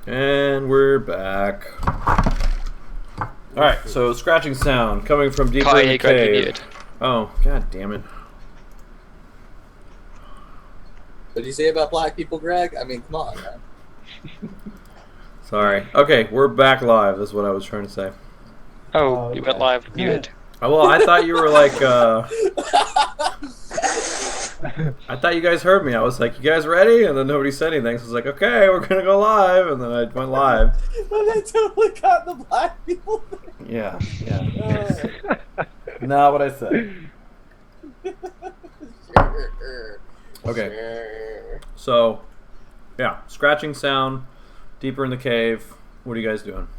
And we're back. Alright, so scratching sound coming from deeper in the cave. Oh, god damn it. What did you say about black people, Greg? I mean, come on, man. Sorry. Okay, we're back live, is what I was trying to say. Oh, you went live muted. Oh, well, I thought you were like, I thought you guys heard me. I was like, you guys ready? And then nobody said anything. So I was like, okay, we're going to go live. And then I went live. But they totally got the black people thing. Yeah. Not what I said. Sure. Okay. Sure. So, yeah, scratching sound, deeper in the cave. What are you guys doing?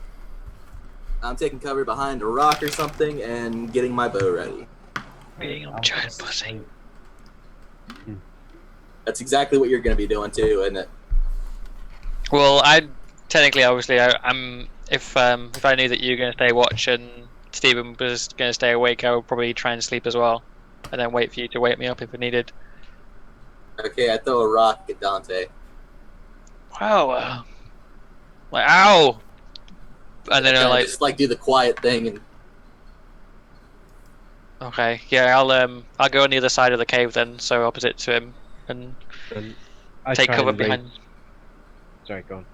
I'm taking cover behind a rock or something and getting my bow ready. Being a giant pussy. That's exactly what you're going to be doing too, isn't it? Well, obviously, I'm. If I knew that you were going to stay watch and Stephen was going to stay awake, I would probably try and sleep as well, and then wait for you to wake me up if needed. Okay, I throw a rock at Dante. Wow. Like, ow! And then I like just like do the quiet thing and. Okay, yeah, I'll go on the other side of the cave then, so opposite to him, and take cover behind. Sorry, go on.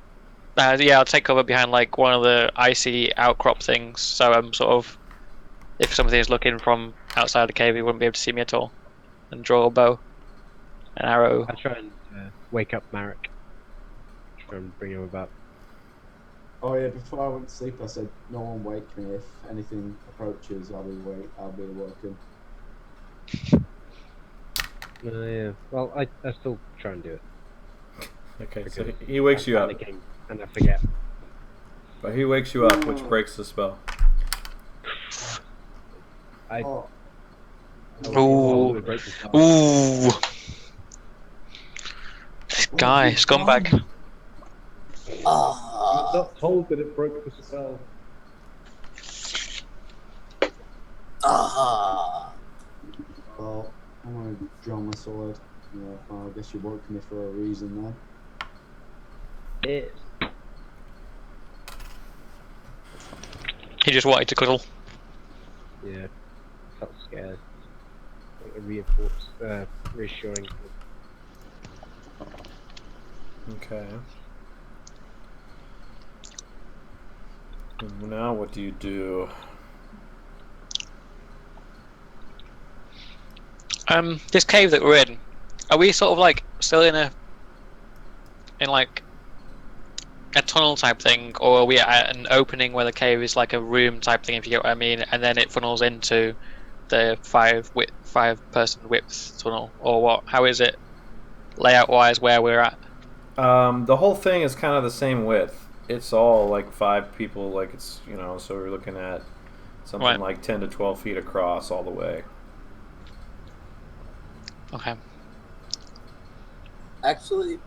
Yeah, I'll take cover behind like one of the icy outcrop things, so I'm sort of, if somebody's looking from outside the cave, he wouldn't be able to see me at all, and draw a bow, an arrow. I'll try and wake up Marek. Try and bring him about. Oh yeah, before I went to sleep I said no one wake me. If anything approaches I'll be awoken. Yeah. Well, I still try and do it. Okay, so he wakes you up. And I forget. But he wakes you up, which breaks the spell. Ooh. This guy, scumbag. I'm not told that it broke the spell. Well, I'm gonna draw my sword. Yeah, well, I guess you woke me for a reason then. He just wanted to cuddle. Yeah, felt scared. Like a reassuring. Okay. And now what do you do? This cave that we're in, are we sort of like still in like a tunnel type thing, or are we at an opening where the cave is like a room type thing, if you get what I mean, and then it funnels into the five person width tunnel, or what? How is it layout wise where we're at? The whole thing is kind of the same width. It's all like 5 people, like it's, so we're looking at something like 10 to 12 feet across all the way. Okay. Actually,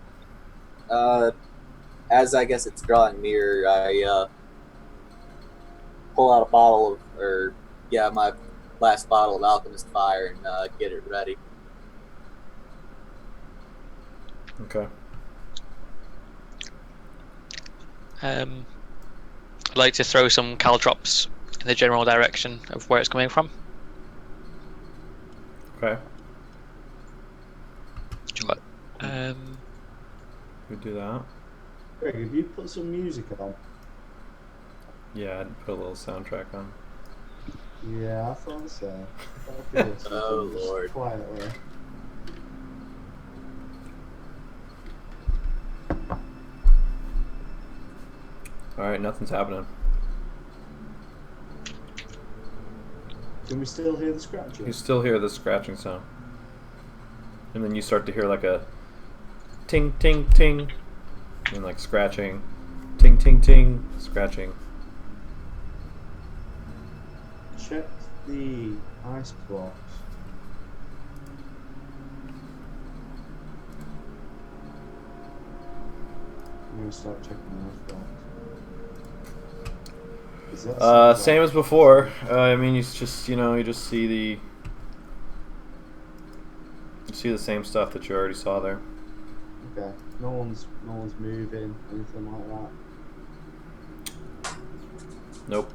as I guess it's drawing near, I pull out a bottle of, my last bottle of Alchemist Fire and get it ready. Okay. I'd like to throw some caltrops in the general direction of where it's coming from. Okay. We do that. Greg, have you put some music on? Yeah, I'd put a little soundtrack on. Yeah, I thought so. Oh Lord. Quietly. Alright, nothing's happening. Can we still hear the scratching? You still hear the scratching sound. And then you start to hear like a ting, ting, ting. And like scratching. Ting, ting, ting. Scratching. Check the ice box. I'm gonna start checking the ice box. Is that Same as before. I mean, you just see the same stuff that you already saw there. Okay. No one's moving, anything like that. Nope.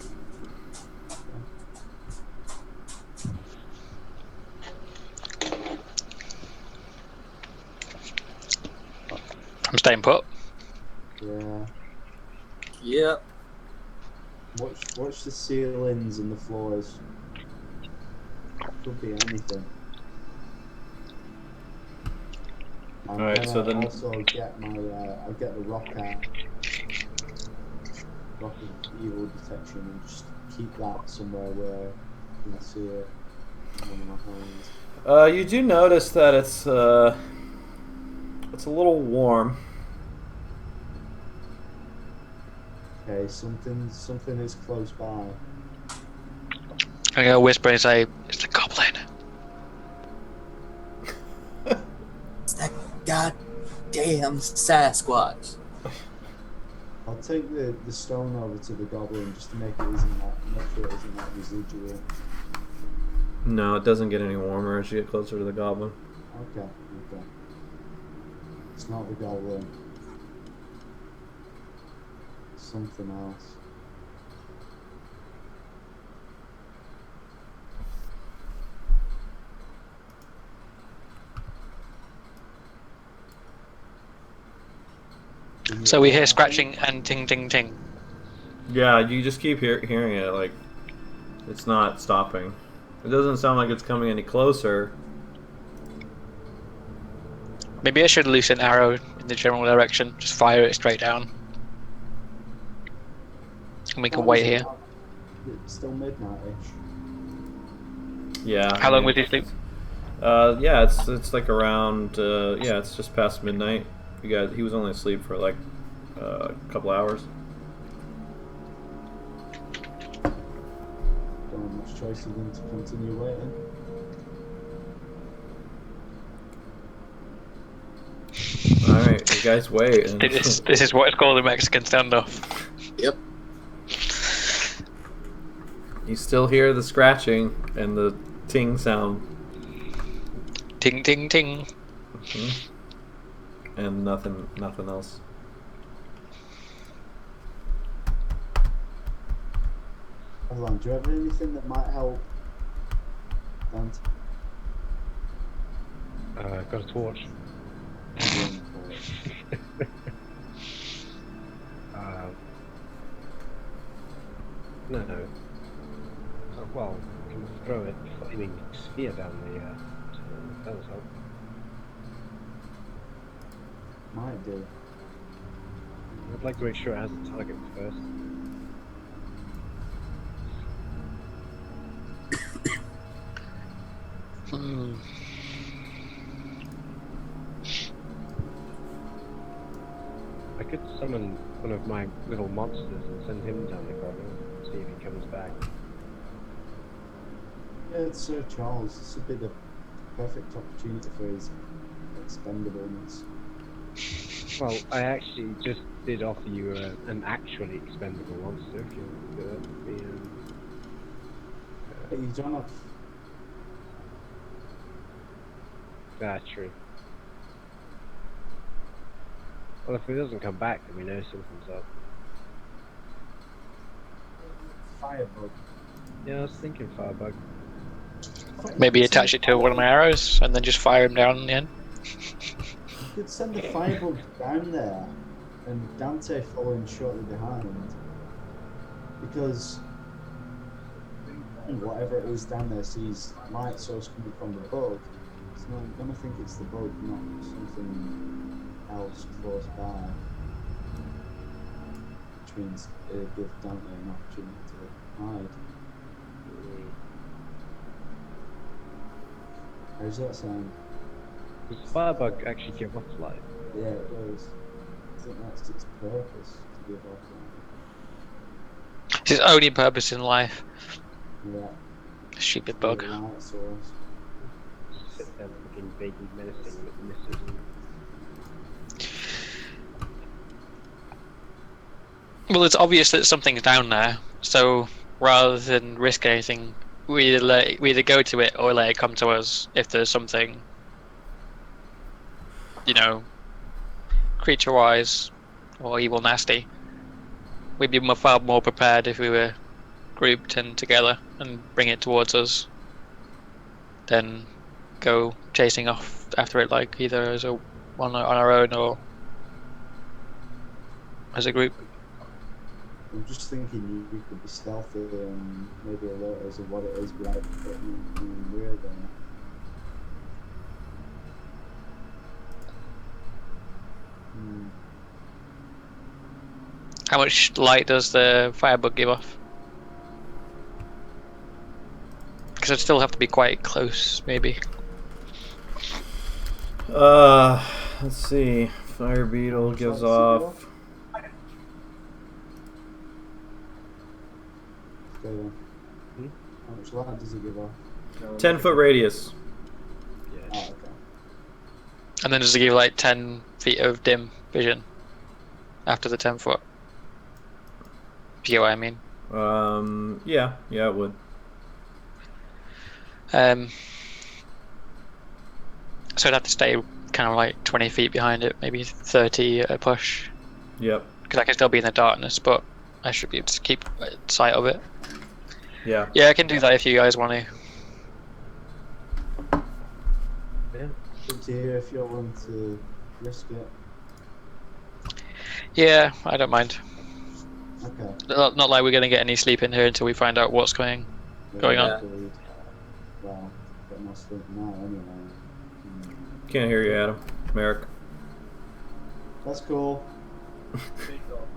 I'm staying put. Yeah. Yep. Watch the ceilings and the floors. Could be anything. I'm Alright, gonna so then- also get my I'll get the rock out. Rock of evil detection and just keep that somewhere where you can see it in one of my hands. You do notice that it's a little warm. Okay, something is close by. I'm gonna whisper and say, "It's the goblin." It's that goddamn Sasquatch. I'll take the stone over to the goblin just to make sure it isn't that residual. No, it doesn't get any warmer as you get closer to the goblin. Okay. It's not the goblin. Something else. So we hear scratching and ting ting ting. Yeah, you just keep hearing it, like, it's not stopping. It doesn't sound like it's coming any closer. Maybe I should loose an arrow in the general direction. Just fire it straight down. And we can What wait is it? here. It's still midnight-ish. Yeah. How long was he sleep? Yeah, it's like around, yeah, it's just past midnight. He was only asleep for like a couple hours. Don't have much choice other than to continue waiting. Alright, you guys wait. And This is what it's called a Mexican standoff. Yep. you still hear the scratching and the ting sound. Ting ting ting. Mhm. And nothing else. Hold on, do you have anything that might help? Dante? Got a torch. No. Well, you can throw a flaming sphere down the. That was help. Might do. I'd like to make sure it has a target first. Hmm. I could summon one of my little monsters and send him down the corridor, see if he comes back. Yeah, it's Sir Charles. This would be the perfect opportunity for his expendableness. Well, I actually just did offer you an actually expendable monster if you want to do it. But you don't have. That's true. Well, if he doesn't come back, then we know something's up. Firebug. Yeah, I was thinking Firebug. Maybe attach it to one of my arrows and then just fire him down in the end. You could send the firebug down there and Dante following shortly behind. Because whatever it is down there sees light source coming from the bug. So I'm gonna think it's the bug, not something else close by. Which means it gives Dante an opportunity to hide. How does that sound? Does Firebug actually give off light? Yeah, it does. I think that's its purpose, to give off It's his only purpose in life. light. Yeah. Stupid bug. Light source. Just sit there looking big and menacing and it misses. Well, it's obvious that something's down there, so rather than risk anything, we either go to it or let it come to us if there's something, you know, creature-wise or evil nasty. We'd be far more prepared if we were grouped and together and bring it towards us, then go chasing off after it, like either as a one on our own or as a group. I'm just thinking you could be stealthy and maybe alert us of what it is without getting anything weird then. How much light does the firebug give off? Because I'd still have to be quite close, maybe. Let's see. Fire beetle gives off. Okay then. How much light does it give off? 10-foot radius. Yeah. Ah, okay. And then does it give like 10 feet of dim vision after the 10 foot? If you get what I mean. Yeah, it would. So I'd have to stay kind of like 20 feet behind it, maybe 30 at a push. Yep. Because I can still be in the darkness, but I should be able to keep sight of it. Yeah. Yeah, I can do that if you guys want to. Yeah. Good to hear if you're willing to risk it. Yeah, I don't mind. Okay. Not like we're going to get any sleep in here until we find out what's going on. Agreed. Well, get more sleep now anyway. Can't hear you, Adam. Merrick. That's cool.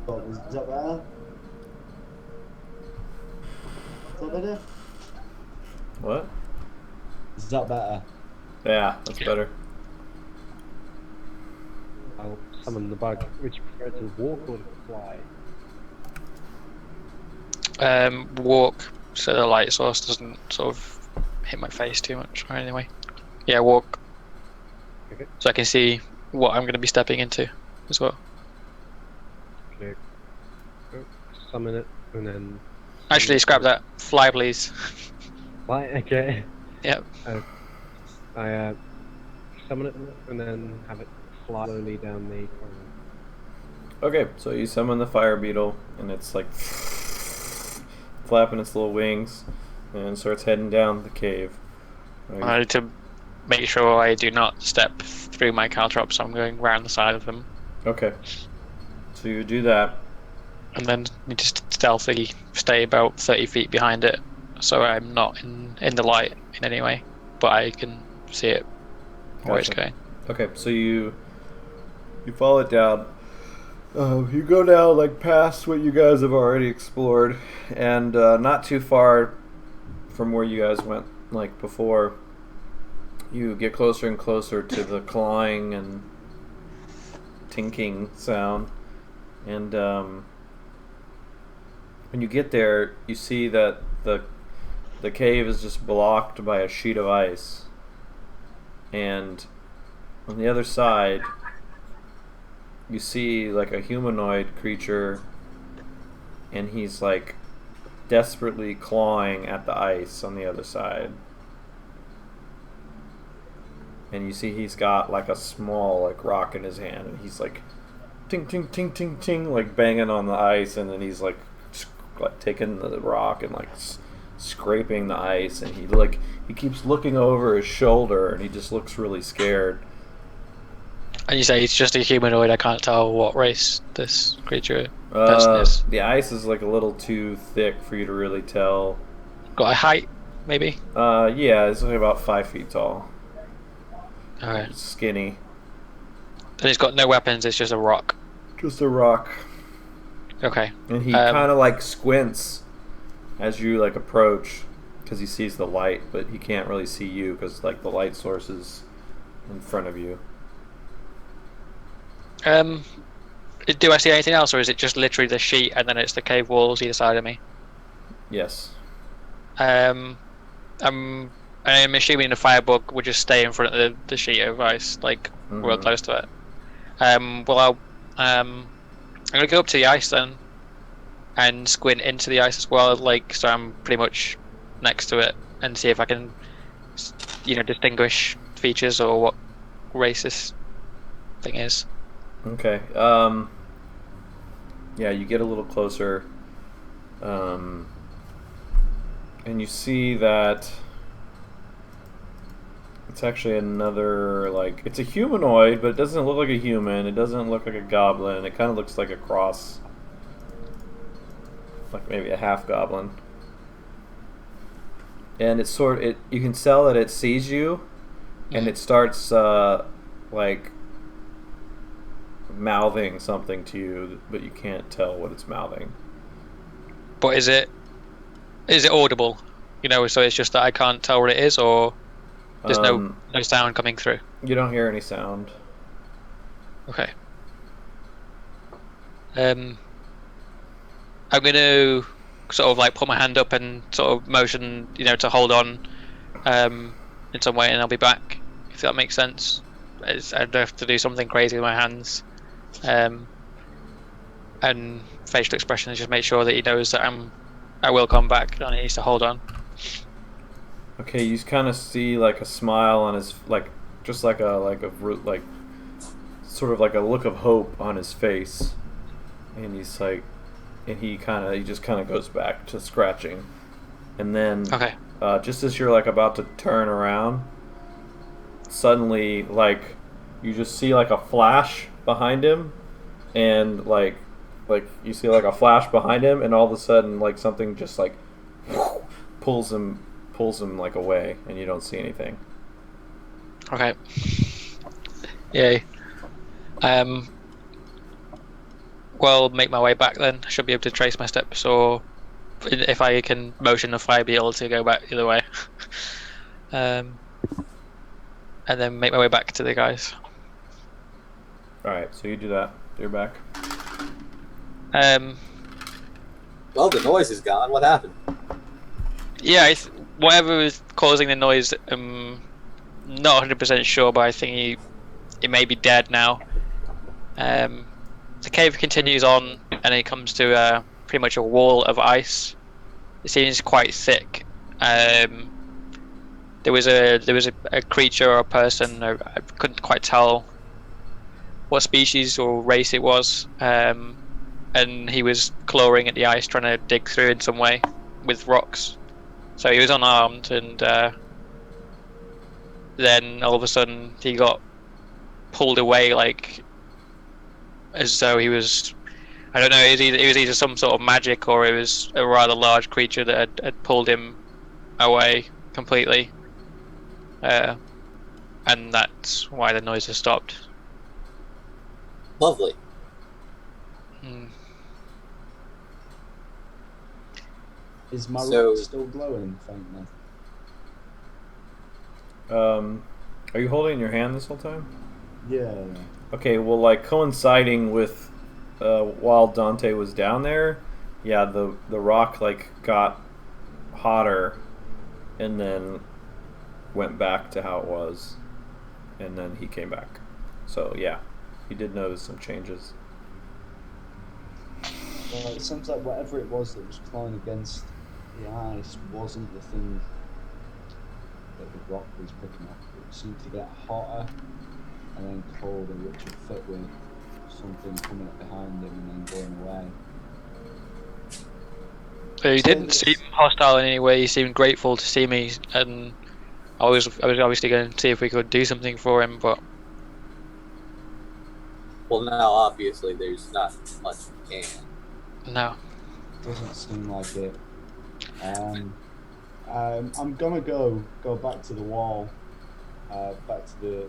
Oh, is that better? Is that better? What? Is that better? Yeah, that's better. I'll summon the bug. Would you prefer to walk or to fly? Walk so the light source doesn't sort of hit my face too much. Or anyway, yeah, walk. Okay. So I can see what I'm going to be stepping into as well. Okay. Oh, summon it and then. Actually, scrap that. Fly, please. Fly. Okay. Yep. I summon it and then have it fly slowly down the corridor. Okay, so you summon the fire beetle, and it's like flapping its little wings, and starts heading down the cave. Right? I need to make sure I do not step through my caltrops, so I'm going round the side of them. Okay. So you do that. And then you just stealthily stay about 30 feet behind it, so I'm not in the light in any way, but I can see it where it's Gotcha. going. Okay, so you follow it down. You go down like past what you guys have already explored, and not too far from where you guys went like before. You get closer and closer to the clawing and tinking sound, and when you get there, you see that the cave is just blocked by a sheet of ice, and on the other side you see like a humanoid creature, and he's like desperately clawing at the ice on the other side. And you see he's got like a small like rock in his hand, and he's like ting ting ting ting ting, like banging on the ice, and then he's like taking the rock and like scraping the ice, and he keeps looking over his shoulder, and he just looks really scared. And you say it's just a humanoid, I can't tell what race this creature person is. The ice is like a little too thick for you to really tell. Got a height, maybe? Yeah, it's like about 5 feet tall. Alright. It's skinny. And it's got no weapons, it's just a rock. Just a rock. Okay. And he kind of like squints as you like approach, because he sees the light, but he can't really see you because like the light source is in front of you. Do I see anything else, or is it just literally the sheet and then it's the cave walls either side of me? Yes. I'm assuming the firebug would just stay in front of the sheet of ice, like real close to it. I'm gonna go up to the ice then, and squint into the ice as well, like so I'm pretty much next to it, and see if I can, distinguish features or what race this thing is. Okay. Yeah, you get a little closer. and you see that it's actually another, like, it's a humanoid, but it doesn't look like a human. It doesn't look like a goblin. It kind of looks like a cross, like maybe a half goblin. And it's you can tell that it sees you, and it starts like mouthing something to you, but you can't tell what it's mouthing. But is it audible? You know, so it's just that I can't tell what it is, or there's no sound coming through. You don't hear any sound. Okay. I'm gonna sort of like put my hand up and sort of motion, you know, to hold on in some way, and I'll be back, if that makes sense. I'd have to do something crazy with my hands, and facial expressions, just make sure that he knows that I will come back, and he needs to hold on. Okay, you kind of see like a smile on his, like, just like sort of like a look of hope on his face, and he's like, and he just kind of goes back to scratching, and then Okay. Just as you're like about to turn around, suddenly like you just see like a flash behind him, and like you see like a flash behind him, and all of a sudden like something just like pulls him like away, and you don't see anything. Okay. Yay. Well, make my way back then. I should be able to trace my steps, or if I can motion the fire, be able to go back the other way. And then make my way back to the guys. Alright, so you do that. You're back. Well, the noise is gone. What happened? Yeah, whatever was causing the noise, not 100% sure, but I think he may be dead now. The cave continues on, and it comes to pretty much a wall of ice. It seems quite thick. There was a creature or a person, I couldn't quite tell what species or race it was, and he was clawing at the ice, trying to dig through in some way with rocks. So he was unarmed, and then all of a sudden he got pulled away, like as though he was, I don't know, it was either some sort of magic, or it was a rather large creature that had pulled him away completely. And that's why the noise has stopped. Lovely. Is my So- rock still glowing faintly? Are you holding it in your hand this whole time? Yeah. Okay, well, like coinciding with while Dante was down there, yeah, the rock like got hotter, and then went back to how it was, and then he came back. So yeah, he did notice some changes. Well, it seems like whatever it was that was clawing against the ice wasn't the thing that the rock was picking up. It seemed to get hotter and then colder, which would fit with something coming up behind him and then going away. So he didn't seem hostile in any way. He seemed grateful to see me, and I was obviously going to see if we could do something for him, but Well, now obviously there's not much we can. no. Doesn't seem like it. I'm gonna go back to the wall, back to the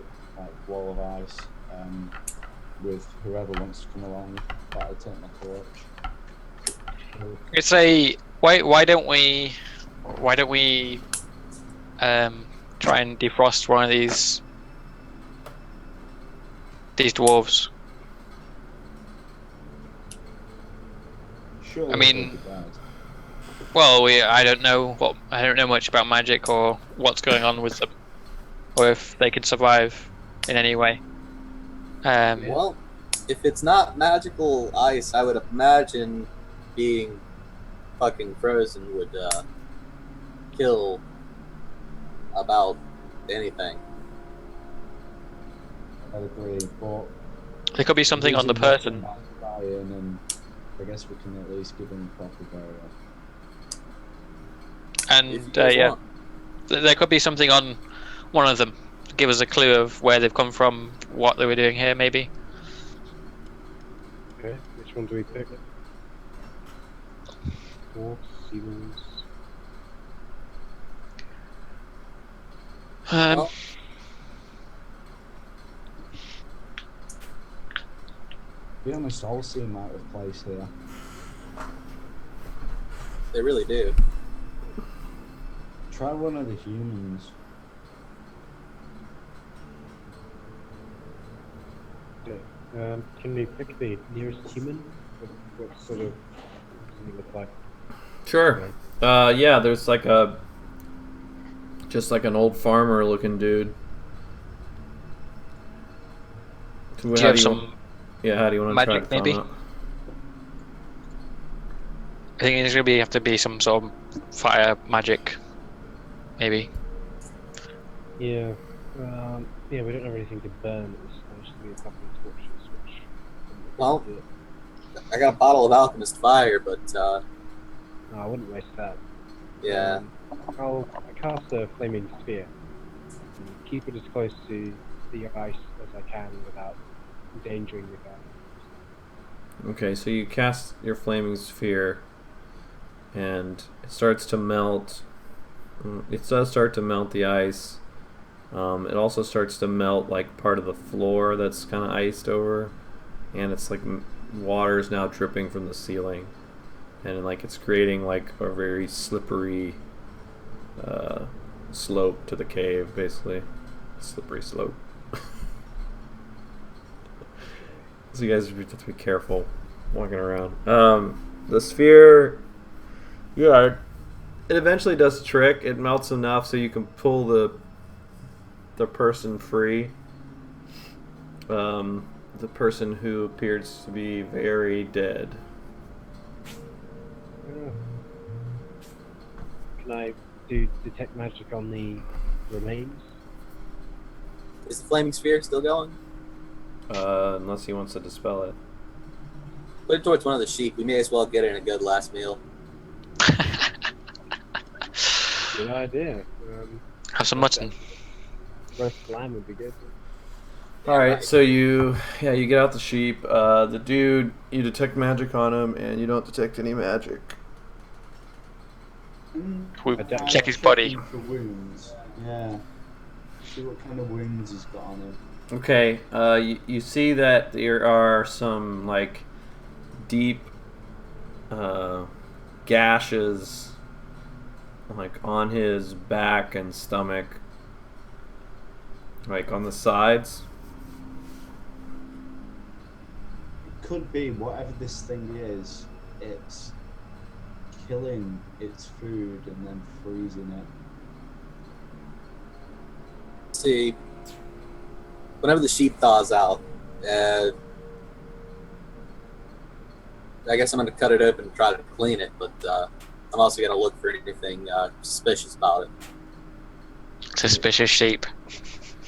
wall of ice, with whoever wants to come along. But I'll take my torch. It's a why don't we try and defrost one of these dwarves? Surely I mean- they'll be bad. Well, I don't know much about magic or what's going on with them, or if they can survive in any way. Well, if it's not magical ice, I would imagine being fucking frozen would kill about anything. I agree, but There could be something on the using that person. iron, and I guess we can at least give them a proper burial. And If you guys yeah, want. there could be something on one of them to give us a clue of where they've come from, what they were doing here, maybe. Okay, which one do we pick? Dwarves, humans. Well, To be honest, all seem out of place here. they really do. Try one of the humans. Can we pick the nearest human? What sort of does he look like? Sure. Yeah, there's like just like an old farmer looking dude. So Do you have some? Yeah, how do you want to try magic, to find maybe? out? I think it's gonna have to be some sort of fire magic, maybe. Yeah. Yeah, we don't have anything to burn. It's just be a couple of torches, which. Well, I got a bottle of alchemist fire, but No, I wouldn't waste that. yeah. I'll cast a flaming sphere. And keep it as close to the ice as I can without endangering the guy. Okay, so you cast your flaming sphere, and it starts to melt. It does start to melt the ice. It also starts to melt like part of the floor that's kind of iced over, and it's like water is now dripping from the ceiling, and like it's creating like a very slippery slope to the cave, basically. Slippery slope. So you guys have to be careful walking around. The sphere, yeah, it eventually does the trick. It melts enough so you can pull the person free. The person who appears to be very dead. Can I do detect magic on the remains? Is the flaming sphere still going? Unless he wants to dispel it. Put it towards one of the sheep. We may as well get in a good last meal. Good idea. Have some mutton. Roast lamb would be good. All right, right. so you get out the sheep. The dude, you detect magic on him, and you don't detect any magic. We I don't- check his body. For wounds. Yeah. See what kind of wounds he's got on him. Okay, you see that there are some like deep gashes like on his back and stomach, like on the sides. Could be whatever this thing is, it's killing its food and then freezing it. See, whenever the sheep thaws out, I guess I'm going to cut it open and try to clean it, but I'm also going to look for anything suspicious about it. Suspicious sheep.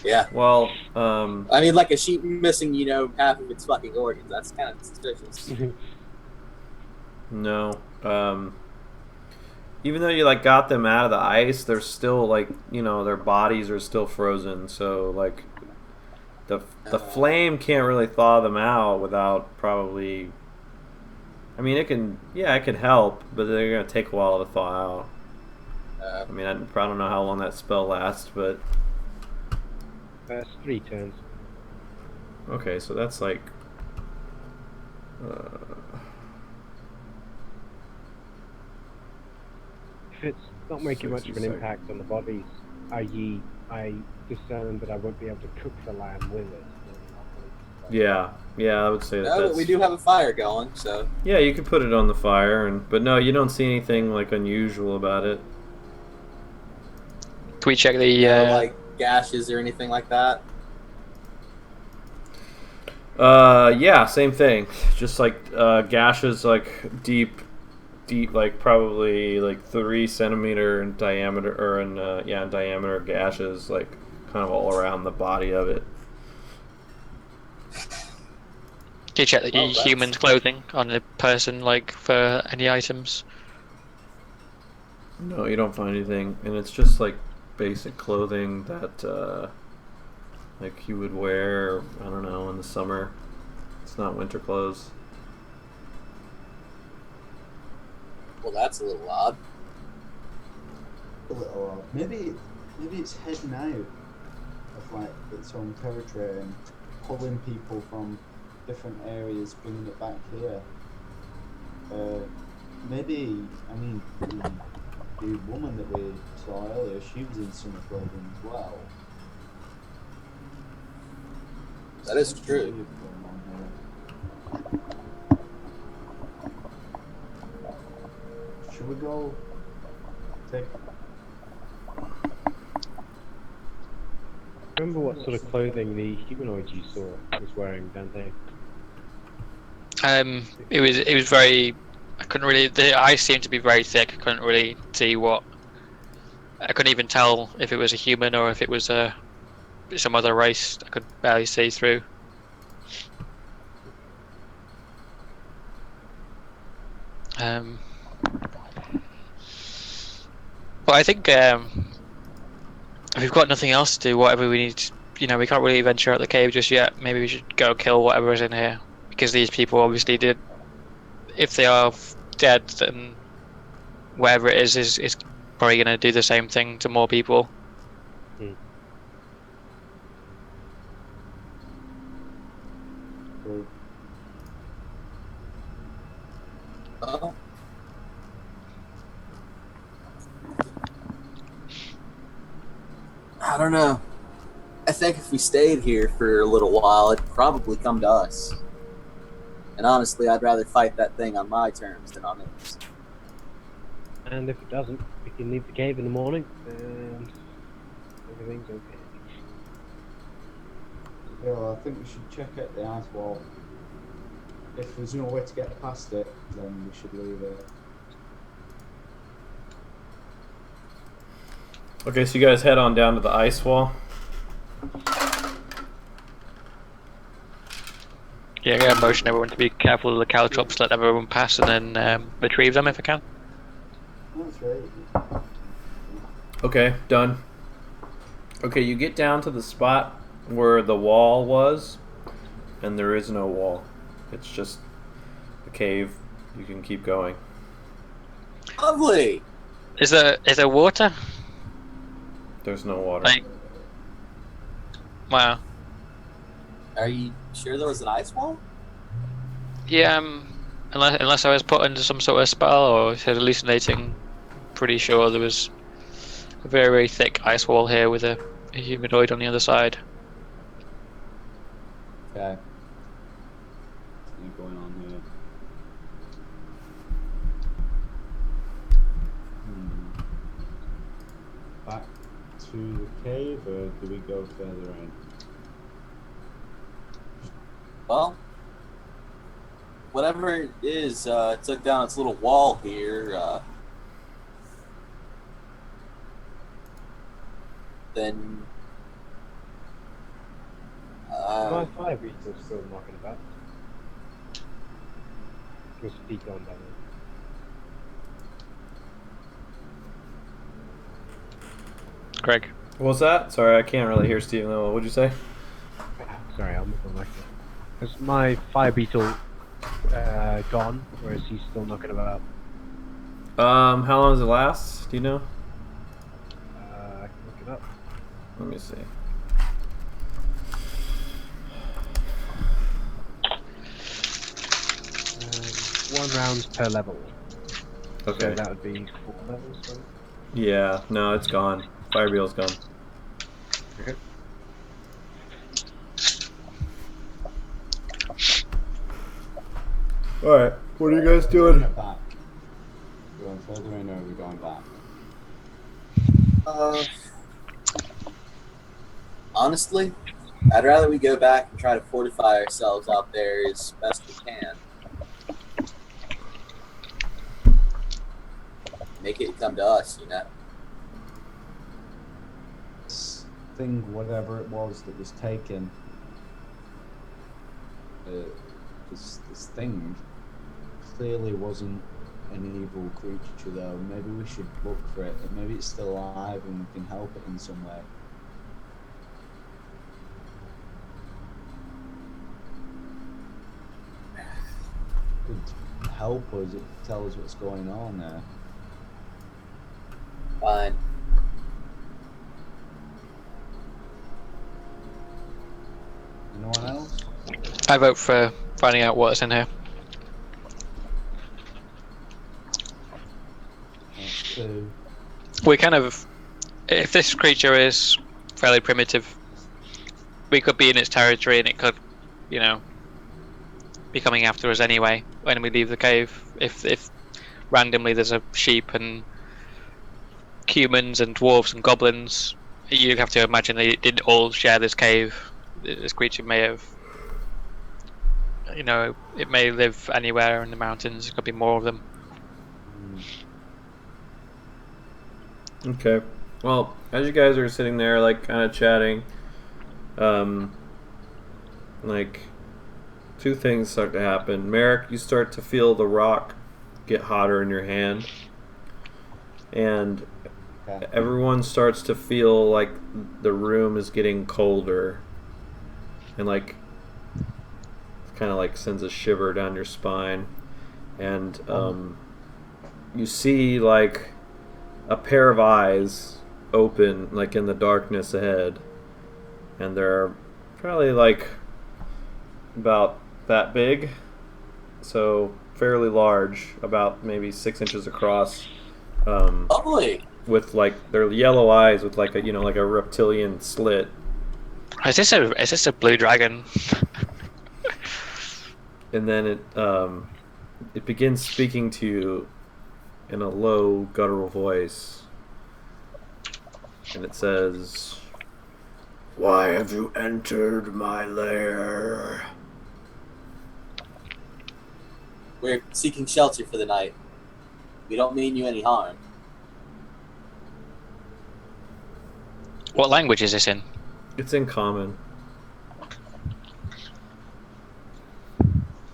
Yeah. Well, I mean, like a sheep missing, half of its fucking organs. That's kind of suspicious. no. Even though you like got them out of the ice, they're still like their bodies are still frozen. So like the flame can't really thaw them out without probably. I mean, it can help, but they're gonna take a while to thaw out. I mean, I don't know how long that spell lasts, but That's 3 turns. okay, so that's like. If it's not making much of 60 an seconds. impact on the bodies, i.e., I discern that I won't be able to cook the lamb with it. Yeah, I would say that. No, but we do have a fire going, so. Yeah, you could put it on the fire, but no, you don't see anything like unusual about it. Can we check the? Like gashes or anything like that? Yeah, same thing. Just like gashes, like deep, like probably like 3 centimeter in diameter, or in diameter gashes, like kind of all around the body of it. Can you check the Well, that's- human's clothing on the person, like for any items? No, you don't find anything, and it's just like basic clothing that like you would wear, I don't know, in the summer. It's not winter clothes. Well, that's a little odd. A little odd. Maybe it's heading out of like its own territory and pulling people from different areas, bringing it back here. Maybe, I mean, the woman that we saw earlier, she was in summer clothing as well. That is Something true. weird going on here. Should we go take? Remember what sort of clothing the humanoid you saw was wearing, Dante? It was very. I couldn't really. The ice seemed to be very thick. I couldn't really see what. I couldn't even tell if it was a human or if it was some other race. I could barely see through. But I think if we've got nothing else to do, whatever we need, we can't really venture out the cave just yet. Maybe we should go kill whatever is in here, because these people obviously did. If they are dead, then whatever it is probably going to do the same thing to more people. Well, I don't know. I think if we stayed here for a little while, it'd probably come to us. And honestly, I'd rather fight that thing on my terms than on its. And if it doesn't, we can leave the cave in the morning, and everything's okay. Yeah, well, I think we should check out the ice wall. If there's no way to get past it, then we should leave it. Okay, so you guys head on down to the ice wall. Yeah, I'm going to motion everyone to be careful of the caltrops, let everyone pass, and then retrieve them if I can. That's right. Okay, done. Okay, you get down to the spot where the wall was, and there is no wall. It's just a cave. You can keep going. Lovely! Is there water? There's no water. Like, wow. Are you sure there was an ice wall? Yeah, unless I was put under some sort of spell or hallucinating, pretty sure there was a very, very thick ice wall here with a humanoid on the other side. Okay. What's going on here? Back to the cave, or do we go further in? Well, whatever it is, it took down its little wall here. Then. My 5 is still knocking about. Just speak on that one. Greg. What was that? Sorry, I can't really hear Stephen. What'd you say? Sorry, I'm looking like that. Is my fire beetle gone, or is he still knocking about? How long does it last? Do you know? I can look it up. Let me see. One round per level. Okay. So that would be 4 levels, right? Yeah, no, it's gone. Firebeel's gone. Okay. Alright, what are you guys doing? Back. Going further in, or are we going back? Honestly, I'd rather we go back and try to fortify ourselves out there as best we can. Make it come to us, you know? This thing, whatever it was that was taken, this thing clearly wasn't an evil creature, though. Maybe we should look for it. And maybe it's still alive and we can help it in some way. Could help us, tell us what's going on there. Fine. Anyone else? I vote for finding out what's in here. That's two. We kind of, if this creature is fairly primitive, we could be in its territory and it could, you know, be coming after us anyway when we leave the cave. If randomly there's a sheep and humans and dwarves and goblins, you'd have to imagine they didn't all share this cave. This creature may have, you know, it may live anywhere in the mountains. There could be more of them. Okay. Well, as you guys are sitting there, like, kind of chatting, like, two things start to happen. Merrick, you start to feel the rock get hotter in your hand. And Okay. everyone starts to feel like the room is getting colder. And, like, kind of, like, sends a shiver down your spine. And, you see, like, a pair of eyes open, like, in the darkness ahead. And they're probably, like, about that big. So, fairly large, about maybe 6 inches across. Lovely. With, like, their yellow eyes with, like, a, you know, like a reptilian slit. Is this a blue dragon? And then it begins speaking to you in a low, guttural voice. And it says, "Why have you entered my lair?" We're seeking shelter for the night. We don't mean you any harm. What language is this in? It's in common.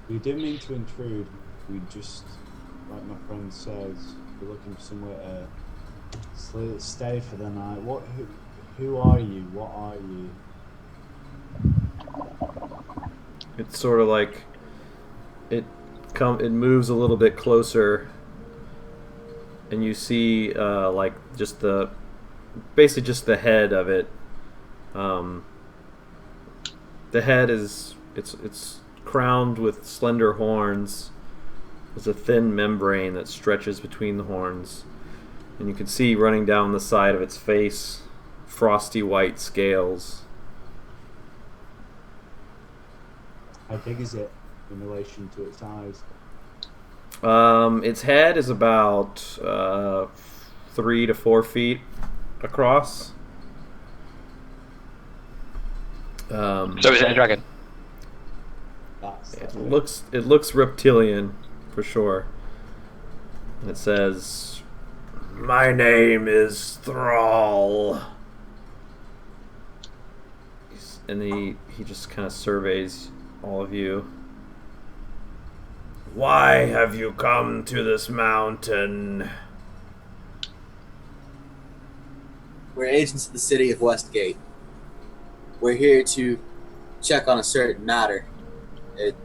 We didn't mean to intrude. We just, like my friend says, we're looking for somewhere to stay for the night. Who are you? What are you? It's sort of like it moves a little bit closer, and you see like just basically just the head of it. The head is it's crowned with slender horns. There's a thin membrane that stretches between the horns, and you can see running down the side of its face frosty white scales. How big is it in relation to its eyes? Its head is about 3 to 4 feet across. So is it a dragon? It looks reptilian for sure. And it says, "My name is Thrall." And he just kind of surveys all of you. "Why have you come to this mountain?" We're agents of the city of Westgate. We're here to check on a certain matter. It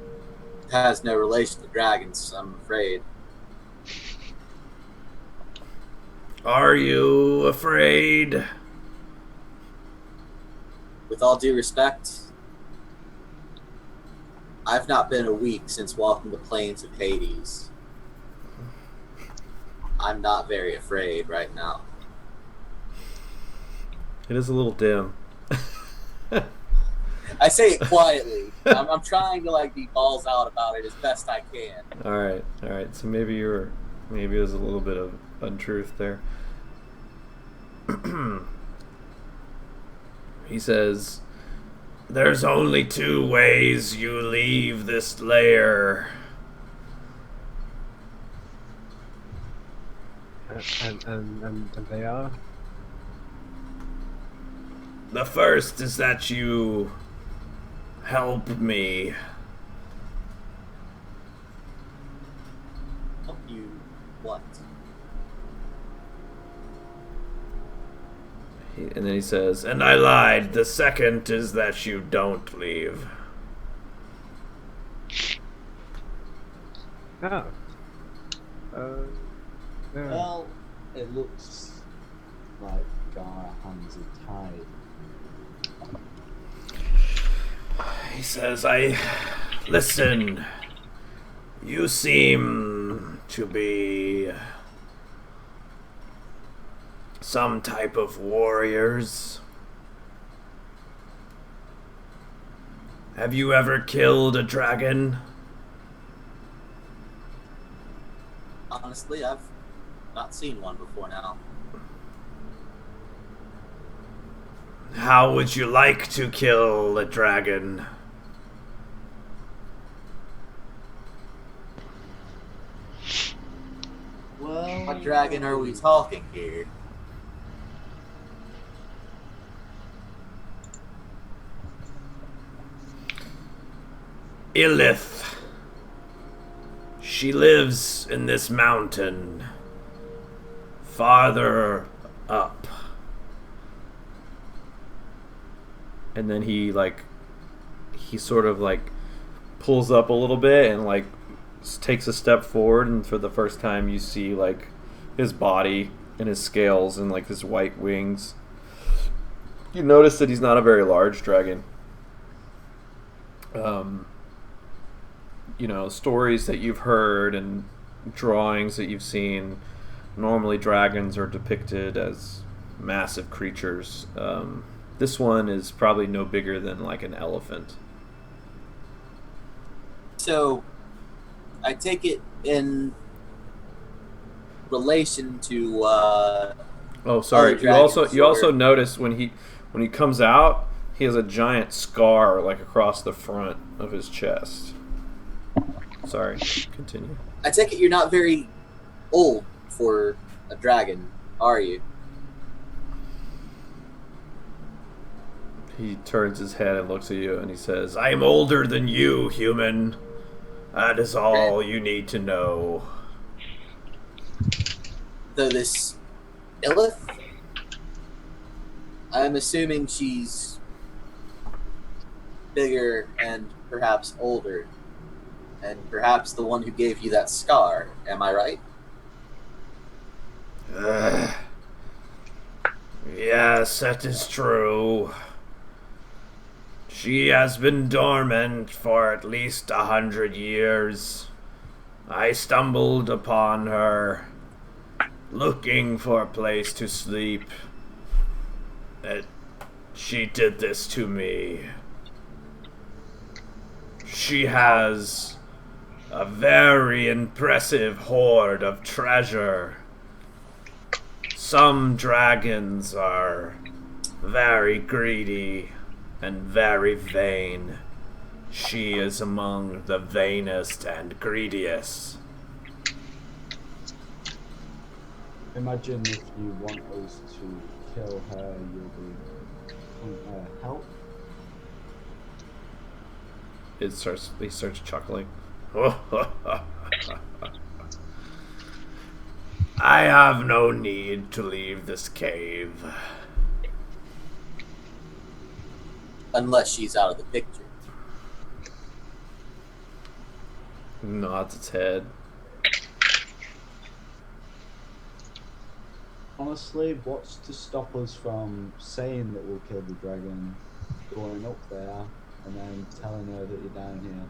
has no relation to dragons, I'm afraid. Are you afraid? With all due respect, I've not been a week since walking the plains of Hades. I'm not very afraid right now. It is a little dim. I say it quietly. I'm trying to like be balls out about it as best I can. All right. So maybe there's a little bit of untruth there. He says, "There's only 2 ways you leave this lair." And they are? The first is that you help me. Help you. What? And then he says, "And I lied. The second is that you don't leave." Oh. No. Well, it looks like our hands are tied. He says, Listen, you seem to be some type of warriors. Have you ever killed a dragon? Honestly, I've not seen one before now. How would you like to kill a dragon? Well, What dragon are we talking here? Illith. She lives in this mountain. Farther up. And then he sort of pulls up a little bit and takes a step forward, and for the first time you see his body and his scales and his white wings. You notice that he's not a very large dragon. Stories that you've heard and drawings that you've seen, normally dragons are depicted as massive creatures. This one is probably no bigger than an elephant. So, I take it in relation to. Oh, sorry. other You also dragons, or- notice when he comes out, he has a giant scar across the front of his chest. Sorry, continue. I take it you're not very old for a dragon, are you? He turns his head and looks at you, and he says, "I am older than you, human. That is all you need to know." Though this Illith, I'm assuming she's bigger and perhaps older, and perhaps the one who gave you that scar. Am I right? Yes, that is true. She has been dormant for at least 100 years. I stumbled upon her, looking for a place to sleep. She did this to me. She has a very impressive hoard of treasure. Some dragons are very greedy and very vain. She is among the vainest and greediest. imagine if you want us to kill her, you'll be help. He starts chuckling. I have no need to leave this cave. Unless she's out of the picture. Nods its head. Honestly, what's to stop us from saying that we'll kill the dragon, going up there, and then telling her that you're down here?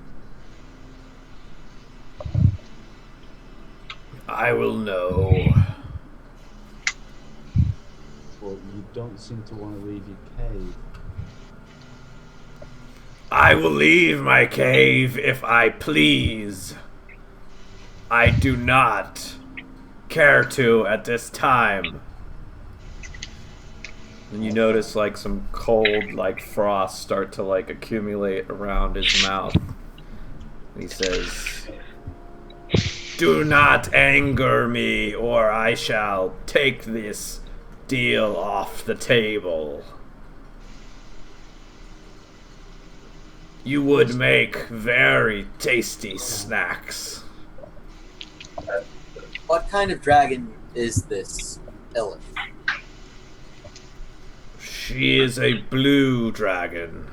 I will know. But you don't seem to want to leave your cave. I will leave my cave if I please. I do not care to at this time. And you notice some cold frost start to accumulate around his mouth. And he says, "Do not anger me, or I shall take this deal off the table. You would make very tasty snacks." What kind of dragon is this Elif? She is a blue dragon.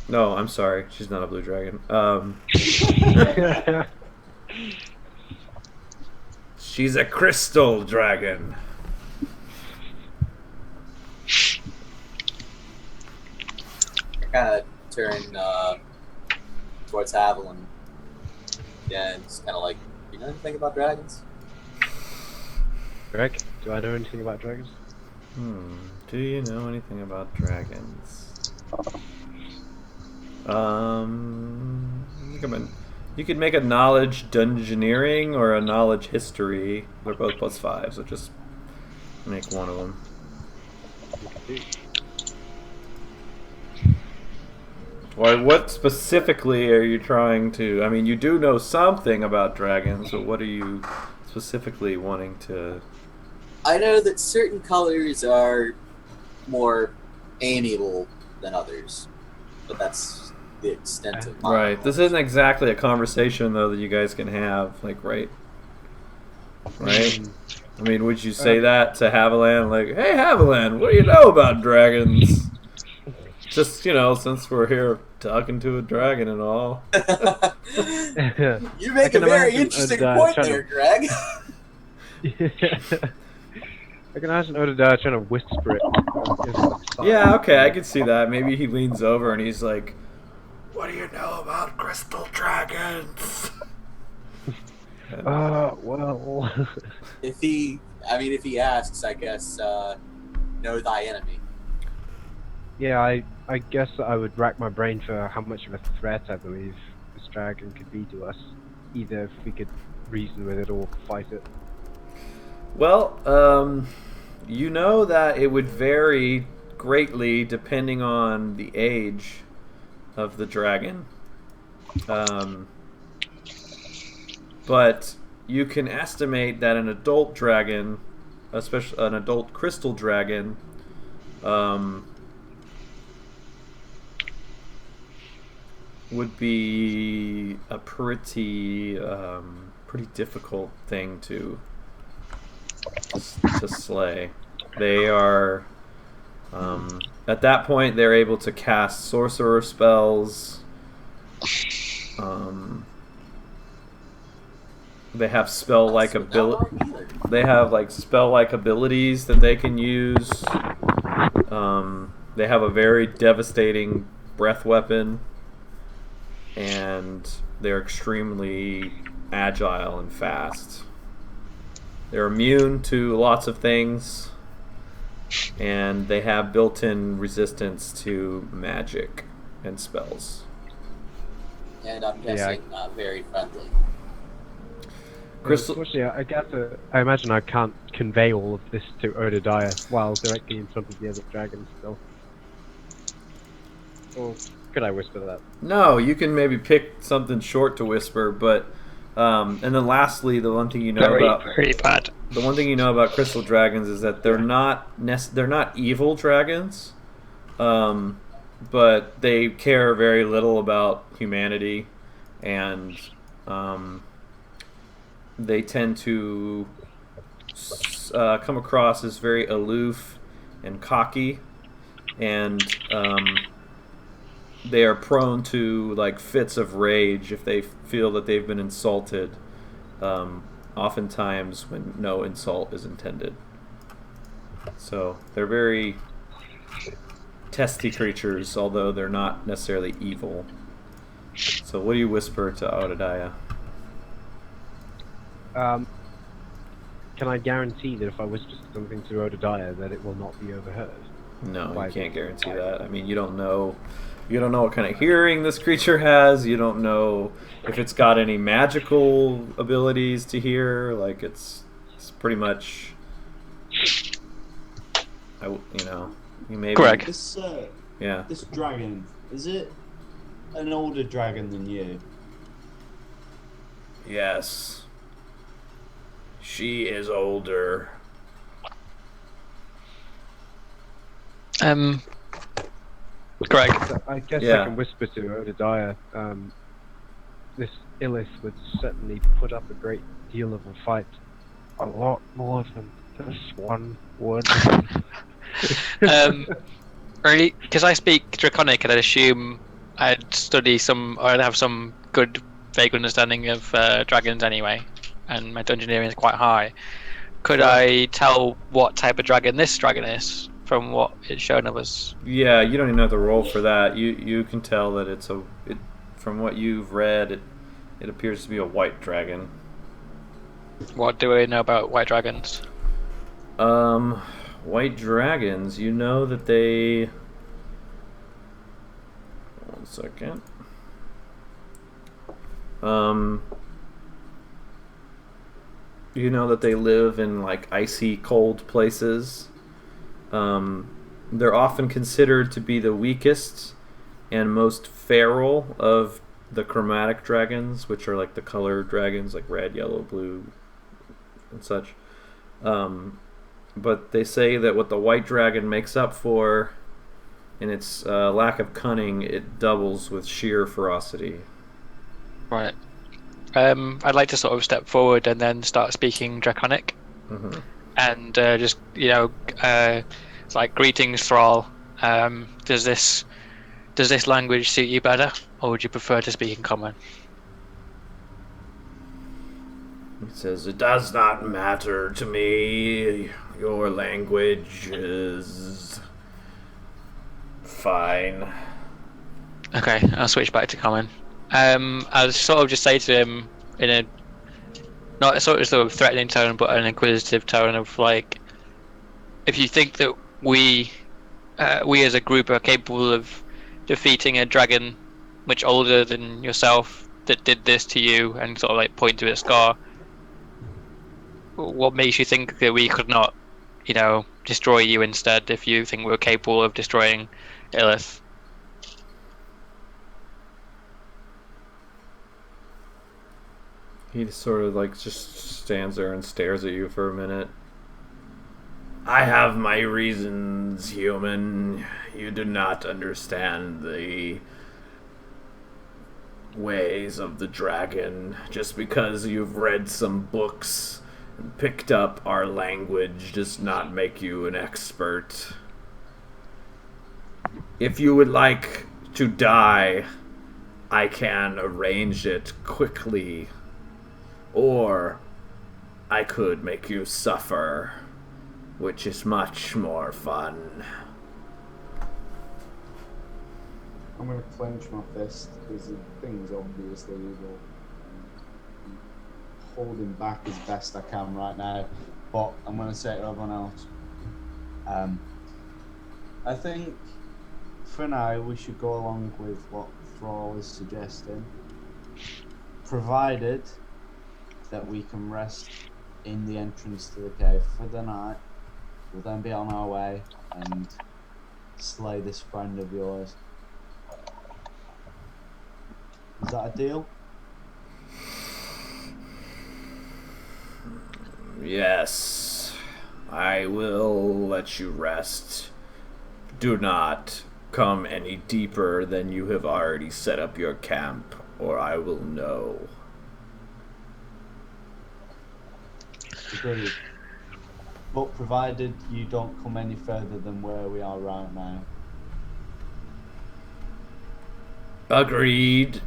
No, I'm sorry. She's not a blue dragon. She's a crystal dragon. I kind of turn towards Haviland. Yeah, and just kind of like, you know anything about dragons? Greg, do I know anything about dragons? Do you know anything about dragons? You could make a knowledge dungeoneering or a knowledge history. They're both +5, so just make one of them. Or what specifically are you trying to... I mean, you do know something about dragons, but what are you specifically wanting to... I know that certain colors are more amiable than others, but that's the extent of my Right. This isn't exactly a conversation, though, that you guys can have, like, right? I mean, would you say that to Haviland? Like, hey, Haviland, what do you know about dragons? Just, since we're here talking to a dragon and all. You make a very interesting point there, Greg. I can imagine Odadiah trying to whisper it. Yeah, okay, I can see that. Maybe he leans over and he's like, what do you know about crystal dragons? Well. If he asks, I guess, know thy enemy. Yeah, I guess I would rack my brain for how much of a threat I believe this dragon could be to us. Either if we could reason with it or fight it. Well, you know that it would vary greatly depending on the age of the dragon. But you can estimate that an adult dragon, especially an adult crystal dragon, would be a pretty difficult thing to slay. They are at that point they're able to cast sorcerer spells. They have spell-like ability. They have like spell-like abilities that they can use. They have a very devastating breath weapon, and they're extremely agile and fast. They're immune to lots of things, and they have built-in resistance to magic and spells. And I'm guessing not very friendly. Crystal. Unfortunately, I imagine I can't convey all of this to Odadiah while directly in front of the other dragons still. Or could I whisper that? No, you can maybe pick something short to whisper, but and then lastly, the one thing you know very bad. The one thing you know about crystal dragons is that they're not evil dragons, but they care very little about humanity, and they tend to come across as very aloof and cocky, and they are prone to like fits of rage if they feel that they've been insulted, oftentimes when no insult is intended. So they're very testy creatures, although they're not necessarily evil. So what do you whisper to Odadiah? Can I guarantee that if I whisper something to Odadiah that it will not be overheard? No, you can't guarantee that. I mean, you don't know what kind of hearing this creature has. You don't know if it's got any magical abilities to hear. Like it's pretty much, you may. Greg. This Yeah. This dragon, is it an older dragon than you? Yes. She is older. Greg. I guess Yeah. I can whisper to Odadiah. this Illith would certainly put up a great deal of a fight. A lot more than this one would. Really, because I speak Draconic, and I assume I'd study some, or I'd have some good vague understanding of dragons anyway, and my dungeoneering is quite high. Could Sure. I tell what type of dragon this dragon is from what it's shown of us? Yeah, you don't even have to roll for that. You can tell that from what you've read, it appears to be a white dragon. What do we know about white dragons? White dragons, you know that they... One second. You know that they live in, like, icy cold places. They're often considered to be the weakest and most feral of the chromatic dragons, which are, like, the color dragons, like red, yellow, blue, and such. But they say that what the white dragon makes up for in its lack of cunning, it doubles with sheer ferocity. Right. I'd like to sort of step forward and then start speaking Draconic. Mm-hmm. And just, it's like, greetings, Thrall. Does this language suit you better, or would you prefer to speak in common? He says, "It does not matter to me. Your language is fine." Okay, I'll switch back to common. I'll sort of just say to him in a not a sort of threatening tone, but an inquisitive tone of like, if you think that we as a group are capable of defeating a dragon much older than yourself that did this to you, and sort of like point to a scar, what makes you think that we could not, destroy you instead if you think we're capable of destroying Illith? He sort of like just stands there and stares at you for a minute. "I have my reasons, human. You do not understand the ways of the dragon. Just because you've read some books and picked up our language does not make you an expert. If you would like to die, I can arrange it quickly. Or I could make you suffer, which is much more fun." I'm going to clench my fist because the thing's obviously evil. I'm holding back as best I can right now, but I'm going to say it to everyone else. I think for now we should go along with what Thrall is suggesting, provided that we can rest in the entrance to the cave for the night. We'll then be on our way and slay this friend of yours. Is that a deal? Yes, I will let you rest. Do not come any deeper than you have already set up your camp, or I will know. Agreed. But provided you don't come any further than where we are right now. Agreed.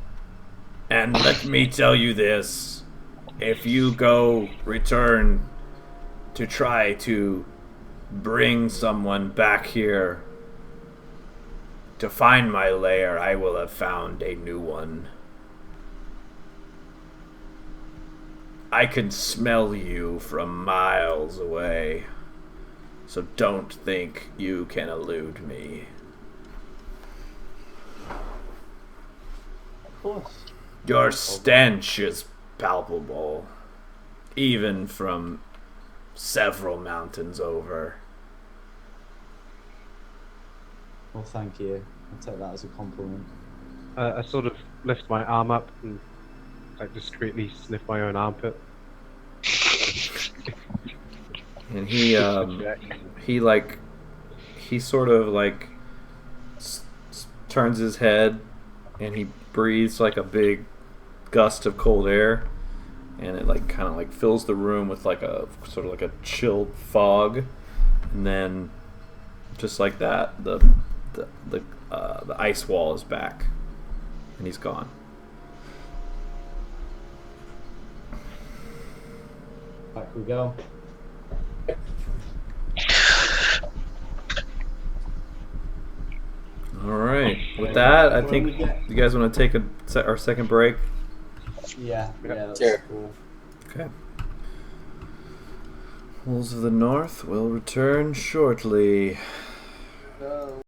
And let me tell you this. If you return to try to bring someone back here to find my lair, I will have found a new one. I can smell you from miles away, so don't think you can elude me. Of course. Your stench is palpable, even from several mountains over. Well, thank you. I'll take that as a compliment. I sort of lift my arm up and like discreetly sniff my own armpit. And he sort of like turns his head and he breathes like a big gust of cold air, and it like kind of like fills the room with like a sort of like a chilled fog, and then just like that, the ice wall is back, and he's gone. Back we go. All right. With that, I When think we get- you guys want to take our second break. Yeah, that's Sure. cool. Okay. Wolves of the North will return shortly.